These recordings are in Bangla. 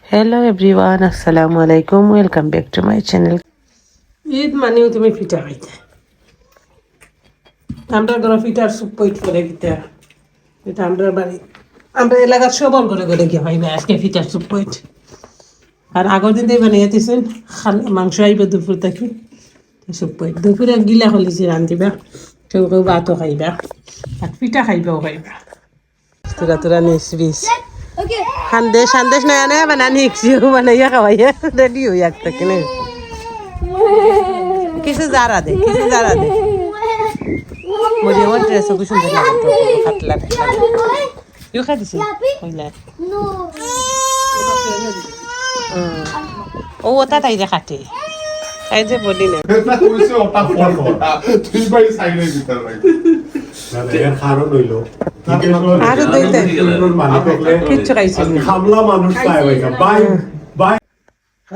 Hello everyone, Assalamu alaikum. Welcome back to my channel. Eid মানেও তুমি পিঠা খাইতে। আমরা ঘরে পিঠার সুপ পইট করে দিতে। এটা আমরা এলাকার সবার ঘরে ঘরে গিয়ে পাইবে আজকে পিঠার সুপ পইট। আর আগের দিন দিয়ে বানিয়ে দিয়েছেন মাংস আইবে দুপুর থেকে সুপ পইট। দুপুরে গিলা হলিছে রান্ধিবা, কেউ কেউ ভাতও খাইবা, আর পিঠা খাইবাও খাইবা। তোরা নিস সন্দেশ নয়া নয়া বানানি শিখছিও বানাইয়া খাওয়াইয়া রেডি হই একটা কিনে কিছু জারা দে মরিয়মের ড্রেসও খুব সুন্দর লাগে ফাটলা ইউ খাই দিছি হইলা ও ওটা তাই যে খাটে তাই যে বলি না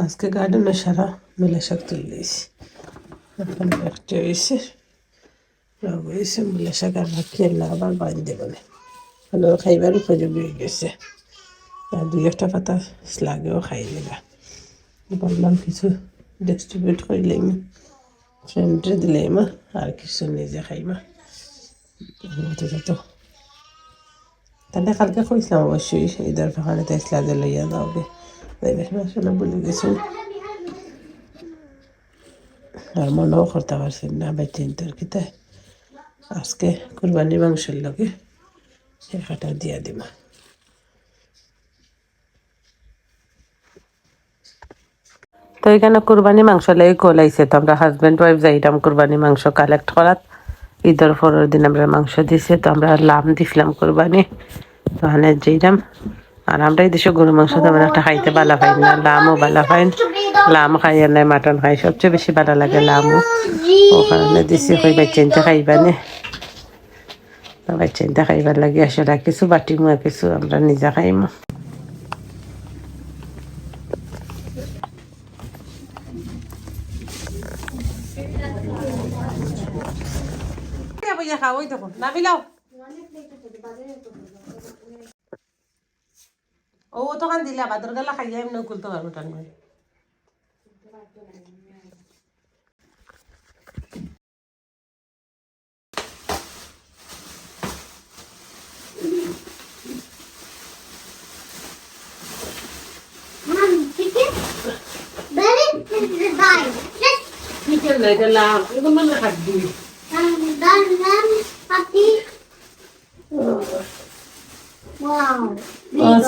আজকে গার্ডেনে সারা মেলা শাক তুলেছি এখন একটা হয়েছে হয়েছে মেলা শাক আর খেলা আবার বাঁধতে বলে ভালো খাইবার উপযোগী হয়ে গেছে আর দুই একটা পাতা লাগেও খাই নেবা বললাম কিছু ডিস্ট্রিবিউট করলাম ফ্রেন্ডে দিলাম আর কিছু নিজে খাইমা তো তাহলে কালকে কইছিলাম অবশ্যই ঈদের ফাঁকানে তাইসলা যে লইয়া যাওগে আসলে বলে গেছি আর মনেও করতে পারছি না ভাই চিন্তার কিতে আজকে কুরবানি মাংসের লগে একটা দিয়া দিব তো এখানে কুরবানি মাংস লেগে কোলাইছে তো আমরা হাজব্যান্ড ওয়াইফ যাইতাম কুরবানি মাংস কালেক্ট করাত ঈদের পরের দিন আমরা মাংস দিছে তো আমরা লাম দিছিলাম কুরবানি তো ওখানে যাইতাম আর আমরা এই দেশে গরু মাংস তেমন একটা খাইতে বালা পাই না লামও বালা পাই লাম খাই আর নাই মাটন খাই সবচেয়ে বেশি ভালো লাগে লামও ও কারণে দিছি কই বাচ্চাইনতে খাইবানে বাচ্চাইনতে খাইবার লাগে আসলে কিছু বাটিমু আর কিছু আমরা নিজে খাইমু খাওয়াই তখন না বিলাও ও তখন দিলা বাদর গালা খাইয়া এমনি খুলতে পারবো টান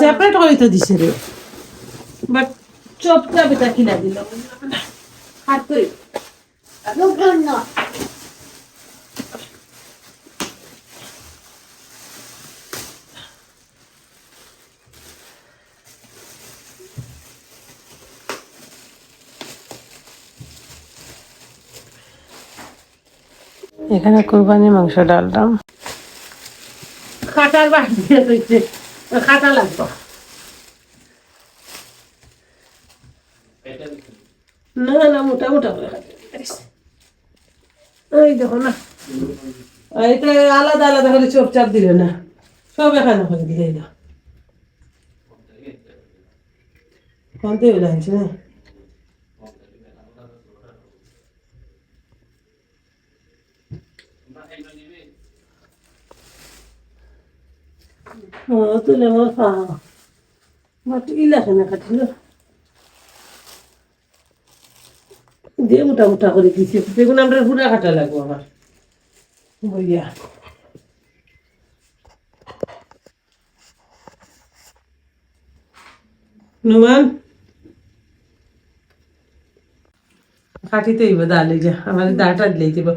সেপারেট করে তো দিছে রে বাট চপটা বেটা কিনা দিল হাত করে এখানে কুরবানি মাংস ডাললাম খাটার বাড়ি দিয়ে খাটা লাগতো না মোটা মোটা করে এই দেখো না এটা আলাদা আলাদা করে চোপ চাপ দিলে না সব এখানে করে দিলে না কমতে হয়ে যাচ্ছে না তুলে আমার খাওয়া বাট ইলাকে না কাটিল দিয়ে মোটা মোটা করে দিচ্ছি দেখুন আমরা পুরা কাটা লাগবো আমার বইয়া নুমান কাটিতে হইব দালে যা আমার দাটা দিলেই দিব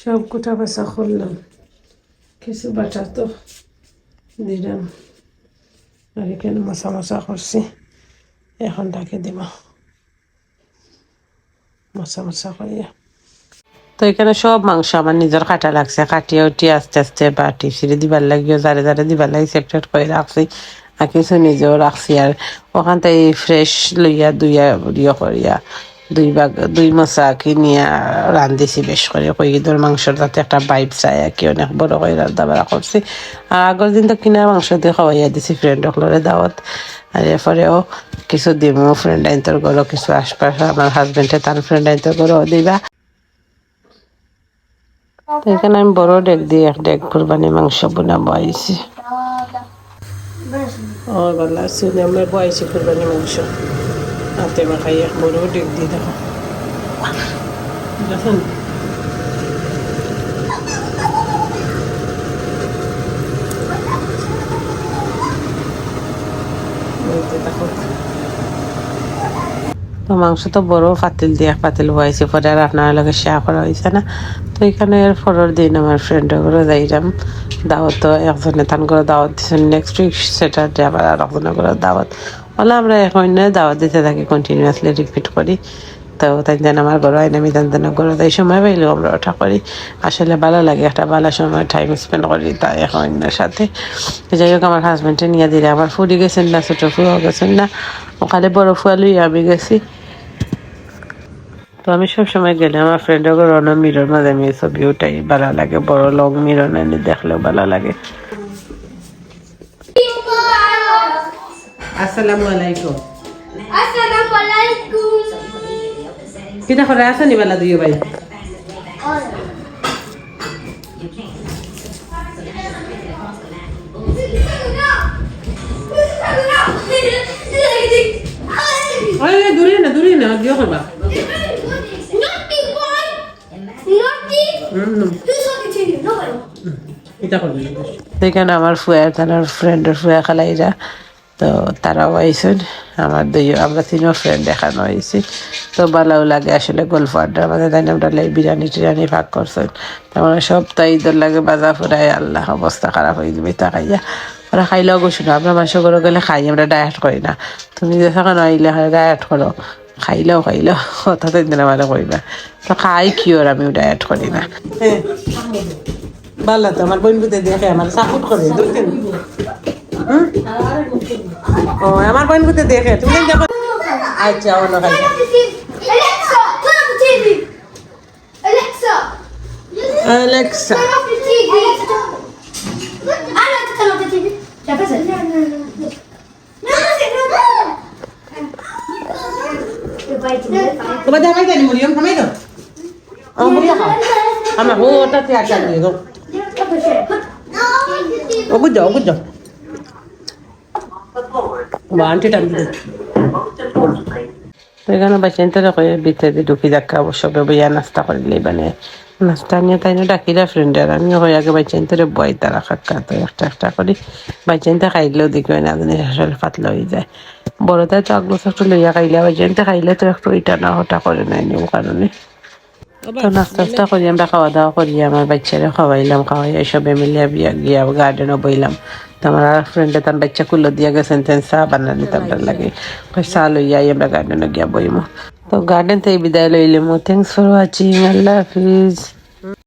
সব গোটা বাসা করলাম কিছু বাটা তো দিলাম আর এখানে মশা করছি এখন ডাকে দিব মশা করিয়া তো এখানে সব মাংস আমার নিজের কাটা লাগছে কাটিয়ে উঠিয়ে আস্তে আস্তে বাটি সিঁড়ি দিবার লাগিও জারে দিবার লাগি সেপারেট করে রাখছি কিছু নিজেও রাখছি আর ওখান থেকে ফ্রেশ লইয়া করিয়া দুই মশা কিনিয়া রান্ধিছি বেশ করে কই ঈদের মাংসর যাতে একটা বাইপ চাই আর কি অনেক বড় করে রান্না বাড়া করছি আর আগের দিন তো কিনা মাংস দিয়ে খাওয়াইয়া দিছি ফ্রেন্ড সকলের দাওয়াত আর এরপরেও কিছু দিমু ফ্রেন্ড আইনতর ঘরও কিছু আশপাশ আমার হাজবেন্ডে তার ফ্রেন্ড আইনতর ঘরও দিবা। তো এখানে আমি বড় ডেক দিয়ে এক ডেক কুরবানি মাংস বানাবো আইছি। ও ভালো আছে আমরা বয়েছি কুরবানি মাংস হাতে মাখাই এক বড় ডেক দিয়ে দেখো দেখুন তো মাংস তো বড় পাতিল দিয়ে এক পাতিল বয়েছি পরে আর আপনার লগে শেয়ার করা হয়েছে না। তো এখানে এর পরের দিন আমার ফ্রেন্ডের ঘরে যাইলাম দাওয়াত, তো একজনে তান করে দাওয়াত দিচ্ছেন নেক্সট উইক স্যাটারডে আবার আর একজনের করে দাওয়াত বলে আমরা এখন দাওয়াত দিতে থাকি কন্টিনিউয়াসলি রিপিট করি। তো তাই যেন আমার ঘরে আইন আমি তান যেন ঘরে এই সময় পাইলেও আমরা ওটা করি, আসলে ভালো লাগে একটা ভালো সময় টাইম স্পেন্ড করি তাই এখন সাথে। যাই হোক আমার হাজব্যান্ডে নিয়ে দিলে আমার ফুরি গেছেন না ছোটো ফুয়াও গেছেন না, ওখানে বড় ফুয়া লুই আমি গেছি। তো আমি সবসময় গেলে আমার ফ্রেন্ডের ঘর অন্য মিরর মাঝে আমি ছবি ওটাই ভালো লাগে, বড় লং মিরর এনে দেখলেও ভালো লাগে। আসসালামু আলাইকুম। আসসালামু আলাইকুম। কিটা করে আসেনি বেলা দুই ভাই? দূরে না দিও করবা। এখানে আমার ফুয়া তার ফ্রেন্ডের ফুয়া খালাইরা তো তারাও আইসেন, আমার আমরা তিনও ফ্রেন্ড দেখানো হয়েছি। তো ভালোও লাগে আসলে গল্প আড্ডা আমাদের তাই আমরা বিরিয়ানি টিরিয়ানি ভাগ করছেন, তেমন সব তাই ঈদের লাগে বাজা ফুরাই আল্লাহ অবস্থা খারাপ হয়ে যাবে তা খাইয়া ওরা খাইলেও গোসু না, আমরা মাংস করে গেলে খাই, আমরা ডায়েট করি না। তুমি যে থাকা নইলে ডায়েট করো, খাইলেও কথা তো দিন আমার করিবা, তো খাই কি ওর আমিও ডায়েট করি না। হ্যাঁ ভালো তো আমার বোন বুঝে দেখে আমার সাপোর্ট করে দুদিন। ও আমার বোন বুঝে দেখে তুমি দেখো। আচ্ছা অন্য খাই Alexa, turn off the TV. Alexa. Alexa. Turn off the TV. I like to turn off the TV. Should I press it? No. তোমার জামাই জানি মরিয়ম খামাই তো মরিয়া খাও আমার ওটাতে আচার দিয়ে গো ও বুঝো আন্টি টান দিতে। তো এখানে বাচ্চান তো ভিতরে ঢুকি দেখা সবে বইয়া নাস্তা করলেই মানে নাস্তা নিয়ে তাই না ডাকিরা ফ্রেন্ডের আমিও হয়ে আগে বাচ্চান তোরে বই তারা খাক্কা তো একটা করি বাচ্চানতে খাইলেও দেখবে না জানি আসলে পাতলা হয়ে যায়। বড়টাই তো আগলো একটু লইয়া খাইলে বাচ্চানতে খাইলে তো একটু ইটা না হটা করে নাই নিউ কারণে। তো নাস্তা করি আমরা খাওয়া দাওয়া করি আমার বাচ্চারা খাওয়াইলাম, খাওয়াই সবে মিলিয়ে গিয়া গার্ডেনও বইলাম। তো আমার ফ্রেন্ডে তার বাচ্চা কুলো দিয়া গেছেন তেন চা বানানি তার লাগে চা লইয়া আমরা গার্ডেনে গিয়া বইমো। তো গার্ডেন থেকে বিদায় লইলাম। থ্যাংকস ফর ওয়াচিং, আল্লাহ হাফিজ।